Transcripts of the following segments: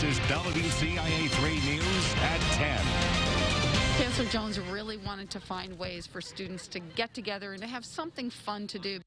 This is WCIA 3 News at 10. Chancellor Jones really wanted to find ways for students to get together and to have something fun to do.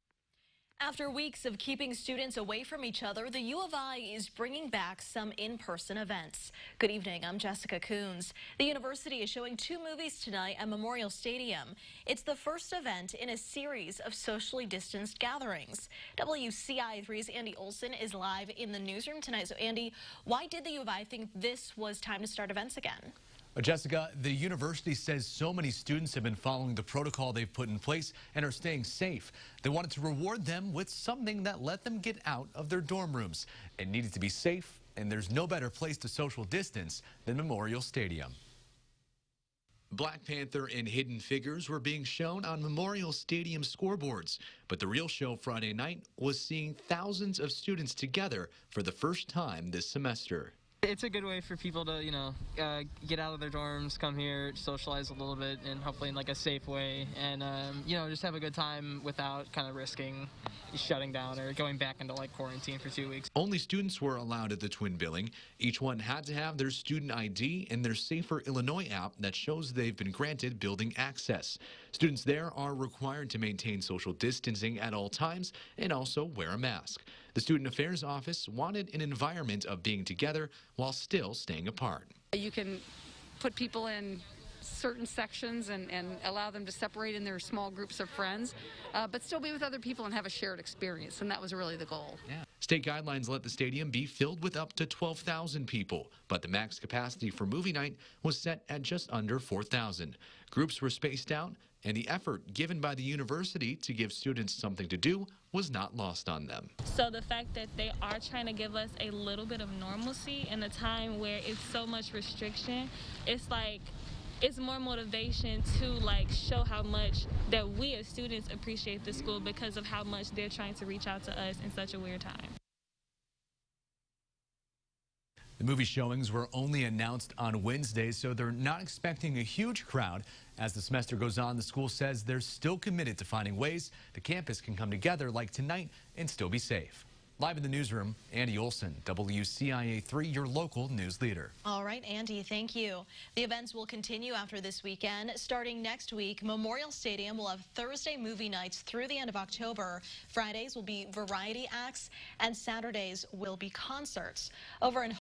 After weeks of keeping students away from each other, the U of I is bringing back some in-person events. Good evening, I'm Jessica KUNZ. The university is showing 2 movies tonight at Memorial Stadium. It's the first event in a series of socially distanced gatherings. WCIA 3's Andy Olson is live in the newsroom tonight. So Andy, why did the U of I think this was time to start events again? Jessica, the university says so many students have been following the protocol they've put in place and are staying safe. They wanted to reward them with something that let them get out of their dorm rooms. It needed to be safe, and there's no better place to social distance than Memorial Stadium. Black Panther and Hidden Figures were being shown on Memorial Stadium scoreboards, but the real show Friday night was seeing thousands of students together for the first time this semester. It's a good way for people to, get out of their dorms, come here, socialize a little bit, and hopefully in like a safe way, and, just have a good time without kind of risking shutting down or going back into like quarantine for 2 weeks. Only students were allowed at the Twin Billing. Each one had to have their student ID and their Safer Illinois app that shows they've been granted building access. Students there are required to maintain social distancing at all times and also wear a mask. The Student Affairs Office wanted an environment of being together while still staying apart. You can put people in certain sections and allow them to separate in their small groups of friends, but still be with other people and have a shared experience, and that was really the goal. Yeah. State guidelines let the stadium be filled with up to 12,000 people, but the max capacity for movie night was set at just under 4,000. Groups were spaced out, and the effort given by the university to give students something to do was not lost on them. So the fact that they are trying to give us a little bit of normalcy in a time where it's so much restriction, it's more motivation to show how much that we as students appreciate the school because of how much they're trying to reach out to us in such a weird time. The movie showings were only announced on Wednesday, so they're not expecting a huge crowd. As the semester goes on, the school says they're still committed to finding ways the campus can come together like tonight and still be safe. Live in the newsroom, Andy Olson, WCIA 3, your local news leader. All right, Andy, thank you. The events will continue after this weekend. Starting next week, Memorial Stadium will have Thursday movie nights through the end of October. Fridays will be variety acts, and Saturdays will be concerts. Over in